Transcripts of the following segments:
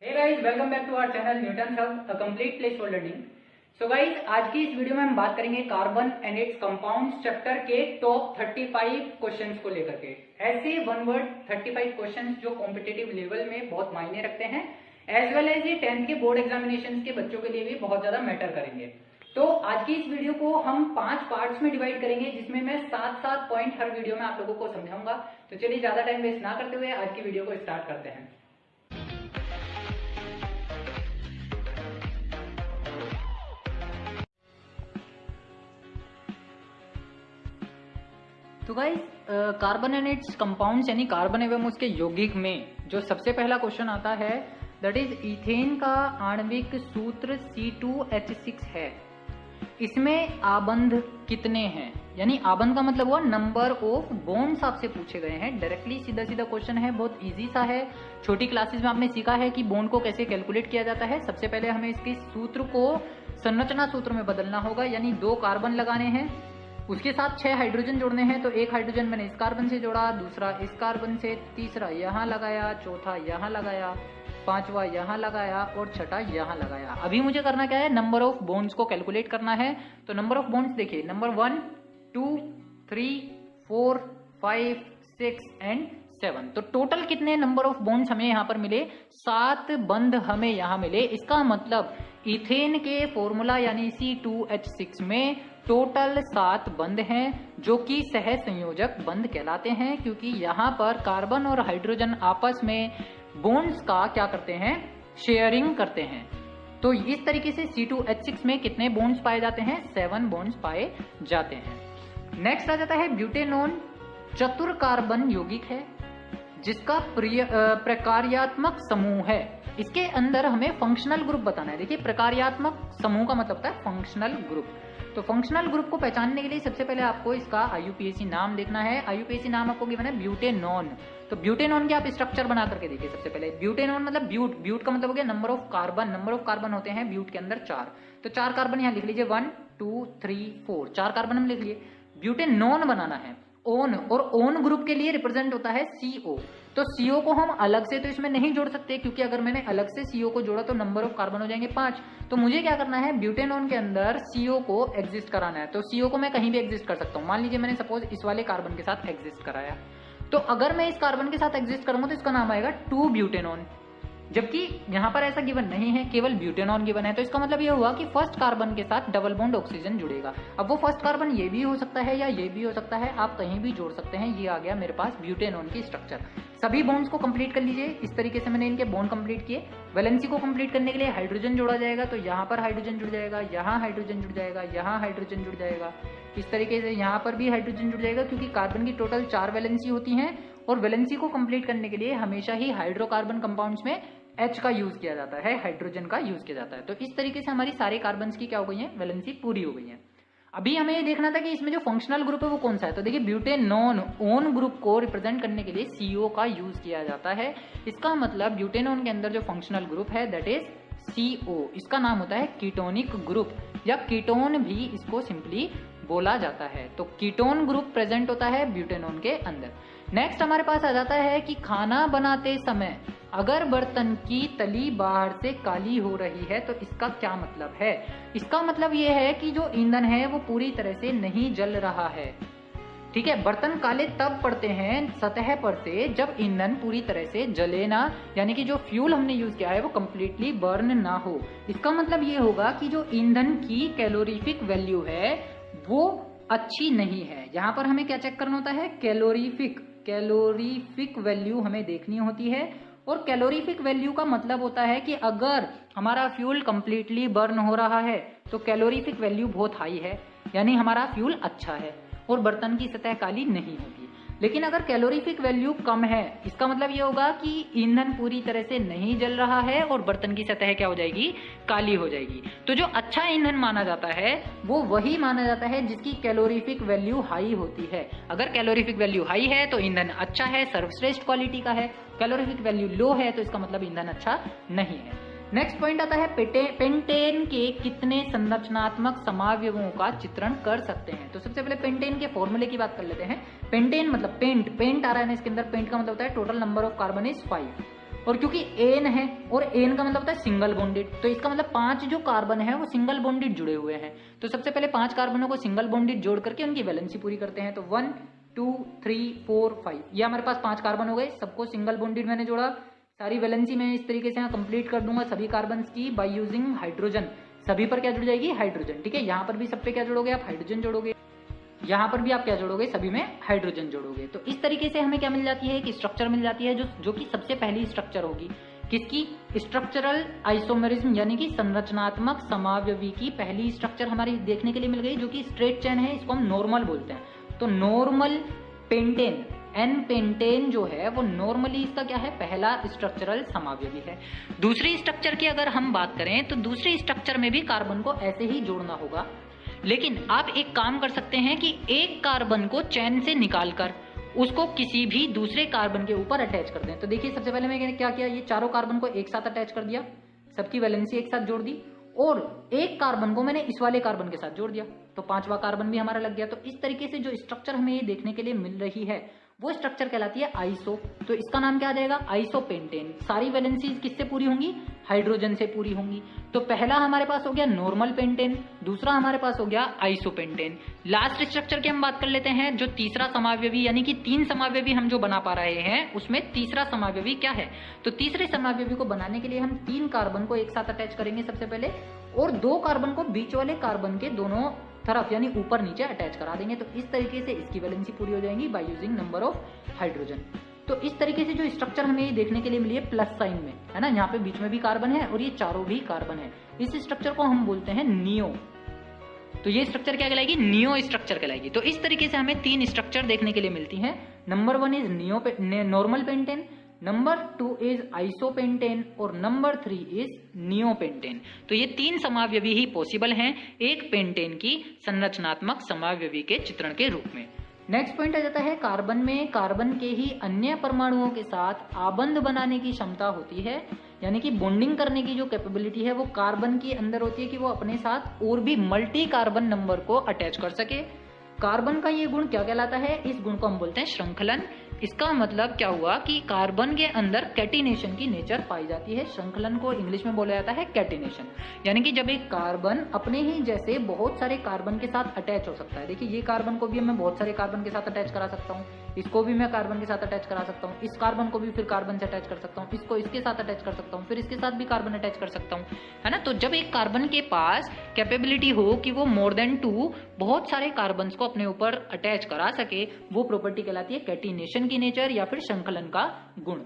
Hey guys, welcome back to our channel Newton's Hub, a complete place for learning. So guys, आज की इस video में हम बात करेंगे carbon and it's compounds chapter के टॉप 35 क्वेश्चंस को लेकर के। ऐसे वन वर्ड 35 क्वेश्चंस जो कॉम्पिटिटिव लेवल में बहुत मायने रखते हैं, एज वेल एज ये 10th के बोर्ड एग्जामिनेशन के बच्चों के लिए भी बहुत ज्यादा मैटर करेंगे। तो आज की इस वीडियो को हम 5 पार्ट्स में डिवाइड करेंगे, जिसमें मैं 7-7 पॉइंट हर वीडियो में आप लोगों को समझाऊंगा। तो चलिए ज्यादा टाइम वेस्ट ना करते हुए आज की वीडियो को स्टार्ट करते हैं। तो guys, carbon and it's compounds यानी कार्बन एवं उसके यौगिक में जो सबसे पहला क्वेश्चन आता है दैट इज इथेन का आणविक सूत्र C2H6 है। इसमें आबंध कितने हैं, यानी आबंध का मतलब हुआ नंबर ऑफ बॉन्ड्स आपसे पूछे गए हैं। डायरेक्टली सीधा सीधा क्वेश्चन है, बहुत इजी सा है। छोटी क्लासेस में आपने सीखा है कि बॉन्ड को कैसे कैलकुलेट किया जाता है। सबसे पहले हमें इसके सूत्र को संरचना सूत्र में बदलना होगा, यानी 2 कार्बन लगाने हैं, उसके साथ 6 हाइड्रोजन जोड़ने हैं। तो एक हाइड्रोजन मैंने इस कार्बन से जोड़ा, दूसरा इस कार्बन से, तीसरा यहाँ लगाया, चौथा यहाँ लगाया, 5वां यहाँ लगाया और छठा यहाँ लगाया। अभी मुझे करना क्या है, नंबर ऑफ बॉन्ड्स को कैलकुलेट करना है। तो नंबर ऑफ बॉन्ड्स देखिए, नंबर 1, 2, 3, 4, 5, 6 एंड 7। तो टोटल कितने नंबर ऑफ बॉन्ड्स हमें यहाँ पर मिले? 7 बंध हमें यहाँ मिले। इसका मतलब इथेन के फॉर्मूला यानी C2H6 में टोटल 7 बंध हैं, जो कि सह संयोजक बंध कहलाते हैं, क्योंकि यहाँ पर कार्बन और हाइड्रोजन आपस में बॉन्ड्स का क्या करते हैं, शेयरिंग करते हैं। तो इस तरीके से C2H6 में कितने बॉन्ड्स पाए जाते हैं? 7 बॉन्ड्स पाए जाते हैं। नेक्स्ट आ जाता है ब्यूटेनॉन, चतुर कार्बन यौगिक है जिसका प्रकार्यात्मक समूह है। इसके अंदर हमें फंक्शनल ग्रुप बताना है। देखिए, प्रकार्यात्मक समूह का मतलब होता है फंक्शनल ग्रुप। तो फंक्शनल ग्रुप को पहचानने के लिए सबसे पहले आपको इसका IUPAC नाम देखना है। IUPAC नाम आपको गिवन है ब्यूटेनॉन। तो ब्यूटेनॉन के आप स्ट्रक्चर बना करके देखिए। सबसे पहले ब्यूटेनॉन मतलब ब्यूट का मतलब हो गया number of carbon. Number of carbon होते हैं ब्यूट के अंदर 4। तो 4 कार्बन यहाँ लिख लीजिए, 1, 2, 3, 4, 4 कार्बन हम लिख लिए। ब्यूटेनॉन बनाना है, ओन, और ओन ग्रुप के लिए रिप्रेजेंट होता है CO। तो CO को हम अलग से तो इसमें नहीं जोड़ सकते, क्योंकि अगर मैंने अलग से CO को जोड़ा तो नंबर ऑफ कार्बन हो जाएंगे 5। तो मुझे क्या करना है, ब्यूटेनॉन के अंदर CO को एग्जिस्ट कराना है। तो CO को मैं कहीं भी एग्जिस्ट कर सकता हूं। मान लीजिए मैंने सपोज इस वाले कार्बन के साथ एग्जिस्ट कराया, तो अगर मैं इस कार्बन के साथ एग्जिस्ट करूंगा तो इसका नाम आएगा 2 ब्यूटेनॉन, जबकि यहां पर ऐसा गिवन नहीं है, केवल ब्यूटेनॉन गिवन है। तो इसका मतलब ये हुआ कि फर्स्ट कार्बन के साथ डबल बॉन्ड ऑक्सीजन जुड़ेगा। अब वो फर्स्ट कार्बन ये भी हो सकता है या ये भी हो सकता है, आप कहीं भी जोड़ सकते हैं। ये आ गया मेरे पास ब्यूटेनॉन की स्ट्रक्चर। सभी बॉन्ड्स को कंप्लीट कर लीजिए। इस तरीके से मैंने इनके बॉन्ड कंप्लीट किए। वैलेंसी को कंप्लीट करने के लिए हाइड्रोजन जोड़ा जाएगा, तो यहाँ पर हाइड्रोजन जुड़ जाएगा, यहाँ हाइड्रोजन जुड़ जाएगा, यहाँ हाइड्रोजन जुड़ जाएगा। इस तरीके से यहाँ पर भी हाइड्रोजन जुड़ जाएगा, क्योंकि कार्बन की टोटल 4 वैलेंसी होती हैं, और वैलेंसी को कंप्लीट करने के लिए हमेशा ही हाइड्रोकार्बन कंपाउंड्स में H का यूज किया जाता है, हाइड्रोजन का यूज किया जाता है। तो इस तरीके से हमारी सारे कार्बन्स की क्या हो गई है, वैलेंसी पूरी हो गई है। अभी हमें ये देखना था कि इसमें जो फंक्शनल ग्रुप है वो कौन सा है। तो देखिए, ब्यूटेनॉन ओन ग्रुप को रिप्रेजेंट करने के लिए CO का यूज किया जाता है। इसका मतलब ब्यूटेनॉन के अंदर जो फंक्शनल ग्रुप है दैट इज CO। इसका नाम होता है कीटोनिक ग्रुप, या कीटोन भी इसको सिंपली बोला जाता है। तो कीटोन ग्रुप प्रेजेंट होता है ब्यूटेनॉन के अंदर। नेक्स्ट हमारे पास आ जाता है कि खाना बनाते समय अगर बर्तन की तली बाहर से काली हो रही है तो इसका क्या मतलब है। इसका मतलब यह है कि जो ईंधन है वो पूरी तरह से नहीं जल रहा है। ठीक है, बर्तन काले तब पड़ते हैं सतह पर से जब ईंधन पूरी तरह से जले ना, यानी कि जो फ्यूल हमने यूज किया है वो कंप्लीटली बर्न ना हो। इसका मतलब ये होगा कि जो ईंधन की कैलोरीफिक वैल्यू है वो अच्छी नहीं है। यहां पर हमें क्या चेक करना होता है, कैलोरीफिक वैल्यू हमें देखनी होती है। और कैलोरीफिक वैल्यू का मतलब होता है कि अगर हमारा फ्यूल कंप्लीटली बर्न हो रहा है तो कैलोरीफिक वैल्यू बहुत हाई है, यानी हमारा फ्यूल अच्छा है और बर्तन की सतह काली नहीं होगी। लेकिन अगर कैलोरीफिक वैल्यू कम है, इसका मतलब ये होगा कि ईंधन पूरी तरह से नहीं जल रहा है और बर्तन की सतह क्या हो जाएगी, काली हो जाएगी। तो जो अच्छा ईंधन माना जाता है वो वही माना जाता है जिसकी कैलोरीफिक वैल्यू हाई होती है। अगर कैलोरीफिक वैल्यू हाई है तो ईंधन अच्छा है, सर्वश्रेष्ठ क्वालिटी का है। कैलोरीफिक वैल्यू लो है तो इसका मतलब ईंधन अच्छा नहीं है। नेक्स्ट पॉइंट आता है पेंटेन के कितने संरचनात्मक समावयवों का चित्रण कर सकते हैं। तो सबसे पहले पेंटेन के फॉर्मूले की बात कर लेते हैं। पेंटेन मतलब पेंट आ रहा है ना इसके अंदर। पेंट का मतलब होता है total number of carbon is 5, और क्योंकि एन है और एन का मतलब होता है सिंगल बॉन्डेड, तो इसका मतलब 5 जो कार्बन है वो सिंगल बॉन्डेड जुड़े हुए हैं। तो सबसे पहले 5 कार्बनों को सिंगल बॉन्डेड जोड़ करके उनकी वैलेंसी पूरी करते हैं। तो 1 2 3 4 5 ये हमारे पास 5 कार्बन हो गए, सबको सिंगल बॉन्डेड मैंने जोड़ा। सारी वैलेंसी मैं इस तरीके से यहाँ कंप्लीट कर दूंगा सभी कार्बन की बाय यूजिंग हाइड्रोजन। सभी पर क्या जुड़ जाएगी? हाइड्रोजन। ठीक है, यहाँ पर भी सब पे क्या जोड़ोगे आप? हाइड्रोजन जोड़ोगे। यहाँ पर भी आप क्या जोड़ोगे? सभी में हाइड्रोजन जोड़ोगे। तो इस तरीके से हमें क्या मिल जाती है कि स्ट्रक्चर मिल जाती है जो कि सबसे पहली स्ट्रक्चर होगी किसकी? स्ट्रक्चरल आइसोमेरिज्म यानी कि संरचनात्मक समावयवी की पहली स्ट्रक्चर हमारी देखने के लिए मिल गई, जो कि स्ट्रेट चेन है, इसको हम नॉर्मल बोलते हैं। तो नॉर्मल पेंटेन एन पेंटेन जो है वो नॉर्मली इसका क्या है? पहला स्ट्रक्चरल समावयवी है। दूसरी स्ट्रक्चर की अगर हम बात करें तो दूसरी स्ट्रक्चर में भी कार्बन को ऐसे ही जोड़ना होगा, लेकिन आप एक काम कर सकते हैं कि एक कार्बन को चैन से निकालकर उसको किसी भी दूसरे कार्बन के ऊपर अटैच कर दें। तो देखिए सबसे पहले मैंने क्या किया, ये चारों कार्बन को एक साथ अटैच कर दिया, सबकी वैलेंसी एक साथ जोड़ दी, और एक कार्बन को मैंने इस वाले कार्बन के साथ जोड़ दिया, तो 5वां कार्बन भी हमारा लग गया। तो इस तरीके से जो स्ट्रक्चर हमें ये देखने के लिए मिल रही है वो स्ट्रक्चर कहलाती है आइसो। तो इसका नाम क्या आ जाएगा? आइसोपेंटेन। सारी वैलेंसीज किससे पूरी होंगी? हाइड्रोजन से पूरी होंगी। तो पहला हमारे पास हो गया नॉर्मल पेंटेन, दूसरा हमारे पास हो गया आइसोपेंटेन। लास्ट स्ट्रक्चर की हम बात कर लेते हैं, जो तीसरा समावयवी यानी कि 3 समावयवी हम जो बना पा रहे हैं उसमें तीसरा समावयवी क्या है? तो तीसरे समावयवी को बनाने के लिए हम 3 कार्बन को एक साथ अटैच करेंगे सबसे पहले, और 2 कार्बन को बीच वाले कार्बन के दोनों तरफ यानी ऊपर नीचे अटैच करा देंगे। तो इस तरीके से इसकी वैलेंसी पूरी हो जाएगी by using number of hydrogen. तो इस तरीके से जो स्ट्रक्चर हमें ये देखने के लिए मिली है प्लस साइन में, है ना, यहाँ पे बीच में भी कार्बन है और ये चारों भी कार्बन है, इस स्ट्रक्चर को हम बोलते हैं नियो। तो ये स्ट्रक्चर क्या कहलाएगी? नियो स्ट्रक्चर कहलाएगी। तो इस तरीके से हमें 3 स्ट्रक्चर देखने के लिए मिलती हैं। Number 1 is normal pentane, number 2 is isopentane और नंबर 3 इज नियोपेंटेन। तो ये 3 समावयवी ही पॉसिबल हैं एक पेंटेन की संरचनात्मक समावयवी के चित्रण के रूप में। नेक्स्ट पॉइंट आ जाता है कार्बन में कार्बन के ही अन्य परमाणुओं के साथ आबंध बनाने की क्षमता होती है, यानी कि बॉन्डिंग करने की जो कैपेबिलिटी है वो कार्बन के अंदर होती है कि वो अपने साथ और भी मल्टी कार्बन नंबर को अटैच कर सके। कार्बन का ये गुण क्या कहलाता है? इस गुण को हम बोलते हैं श्रृंखलन। इसका मतलब क्या हुआ कि कार्बन के अंदर कैटिनेशन की नेचर पाई जाती है। श्रृंखलन को इंग्लिश में बोला जाता है कैटिनेशन, यानी कि जब एक कार्बन अपने ही जैसे बहुत सारे कार्बन के साथ अटैच हो सकता है। देखिए ये कार्बन को भी मैं बहुत सारे कार्बन के साथ अटैच करा सकता हूँ, इसको भी मैं कार्बन के साथ अटैच करा सकता हूँ, इस कार्बन को भी फिर कार्बन से अटैच कर सकता हूँ, इसको इसके साथ अटैच कर सकता हूँ, फिर इसके साथ भी कार्बन अटैच कर सकता हूँ, है ना। तो जब एक कार्बन के पास कैपेबिलिटी हो कि वो मोर देन 2 बहुत सारे कार्बन को अपने ऊपर अटैच करा सके, वो प्रॉपर्टी कहलाती है कैटिनेशन की नेचर या फिर संकलन का गुण।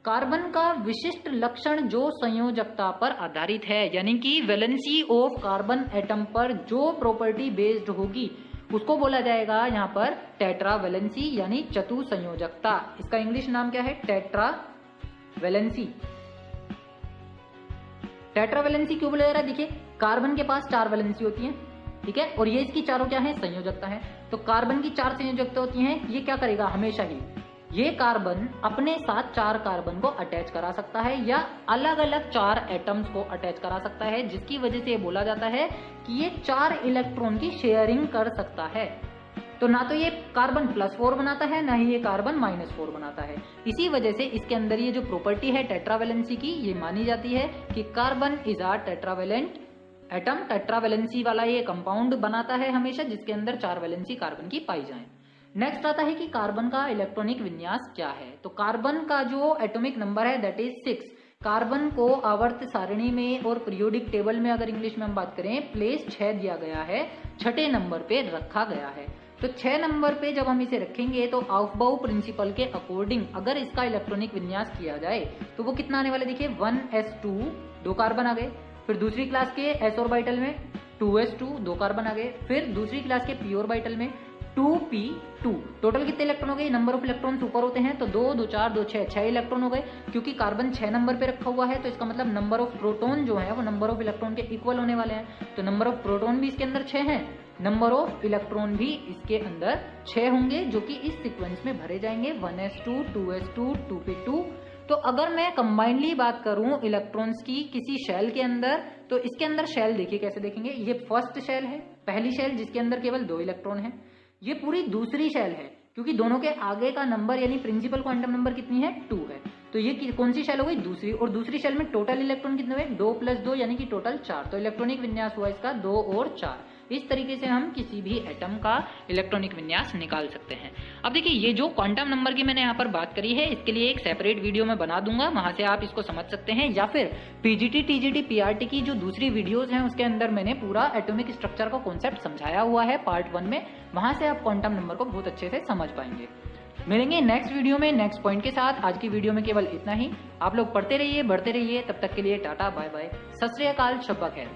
कार्बन का विशिष्ट लक्षण जो संयोजकता पर आधारित है, यानी कि वैलेंसी ऑफ कार्बन एटम पर जो प्रॉपर्टी बेस्ड होगी उसको बोला जाएगा यहाँ पर टेट्रा वैलेंसी यानी चतु संयोजकता। इसका इंग्लिश नाम क्या है? Tetra valency. टेट्रा वैलेंसी क्यों बोला जा रहा है? देखिए कार्बन के पास 4 वैलेंसी होती है, ठीक है, और ये इसकी चारों क्या है? संयोजकता है। तो कार्बन की 4 संयोजकता होती हैं, ये क्या करेगा? हमेशा ही ये कार्बन अपने साथ 4 कार्बन को अटैच करा सकता है या अलग अलग 4 एटम्स को अटैच करा सकता है, जिसकी वजह से ये बोला जाता है कि ये 4 इलेक्ट्रॉन की शेयरिंग कर सकता है। तो ना तो ये कार्बन +4 बनाता है, ना ही ये कार्बन -4 बनाता है। इसी वजह से इसके अंदर ये जो प्रॉपर्टी है टेट्रावैलेंसी की, ये मानी जाती है कि carbon is a tetravalent atom. Tetravalency वाला ये कंपाउंड बनाता है हमेशा जिसके अंदर 4 वैलेंसी कार्बन की पाई जाए। नेक्स्ट आता है कि कार्बन का इलेक्ट्रॉनिक विन्यास क्या है। तो कार्बन का जो एटॉमिक नंबर है दैट इज 6। कार्बन को आवर्त सारणी में और पीरियोडिक टेबल में अगर इंग्लिश में हम बात करें प्लेस 6 दिया गया है, 6ठे नंबर पे रखा गया है। तो 6 नंबर पे जब हम इसे रखेंगे तो ऑफबाउ प्रिंसिपल के अकॉर्डिंग अगर इसका इलेक्ट्रॉनिक विन्यास किया जाए तो वो कितना आने वाला? देखिए 1s2 2 कार्बन आ गए, फिर दूसरी क्लास के s ऑर्बिटल में 2s2 2 कार्बन आ गए, फिर दूसरी क्लास के p ऑर्बिटल में 2p2। टोटल कितने इलेक्ट्रॉन हो गए? नंबर ऑफ इलेक्ट्रॉन ऊपर होते हैं तो 2 2 4 2 6 6 इलेक्ट्रॉन हो गए। क्योंकि कार्बन 6 नंबर पे रखा हुआ है तो इसका मतलब नंबर ऑफ प्रोटॉन जो है वो नंबर ऑफ इलेक्ट्रॉन के इक्वल होने वाले हैं। तो नंबर ऑफ प्रोटॉन भी इसके अंदर 6 है, नंबर ऑफ इलेक्ट्रॉन भी इसके अंदर 6 होंगे, जो कि इस सीक्वेंस में भरे जाएंगे 1s2 2s2 2p2। तो अगर मैं कंबाइनली बात करूं इलेक्ट्रॉन्स की किसी शेल के अंदर, तो इसके अंदर शेल देखिए कैसे देखेंगे। ये फर्स्ट शेल है, पहली शेल जिसके अंदर केवल 2 इलेक्ट्रॉन है। ये पूरी दूसरी शेल है क्योंकि दोनों के आगे का नंबर यानी प्रिंसिपल क्वांटम नंबर कितनी है? 2 है। तो ये कौन सी शेल हो गई, दूसरी। और दूसरी शेल में टोटल इलेक्ट्रॉन कितने हुए, 2 + 2 यानी कि टोटल 4। तो इलेक्ट्रॉनिक विन्यास हुआ इसका 2 और 4। इस तरीके से हम किसी भी एटम का इलेक्ट्रॉनिक विन्यास निकाल सकते हैं। अब देखिए ये जो क्वांटम नंबर की मैंने यहाँ पर बात करी है, इसके लिए एक सेपरेट वीडियो मैं बना दूंगा, वहां से आप इसको समझ सकते हैं। या फिर पीजीटी, टीजीटी, पीआरटी की जो दूसरी वीडियोस हैं उसके अंदर मैंने पूरा एटॉमिक स्ट्रक्चर का कॉन्सेप्ट समझाया हुआ है पार्ट 1 में, वहां से आप क्वांटम नंबर को बहुत अच्छे से समझ पाएंगे। मिलेंगे नेक्स्ट वीडियो में नेक्स्ट पॉइंट के साथ। आज की वीडियो में केवल इतना ही। आप लोग पढ़ते रहिए, बढ़ते रहिए। तब तक के लिए टाटा, बाय बाय, सत श्री अकाल, शब्बा खैर।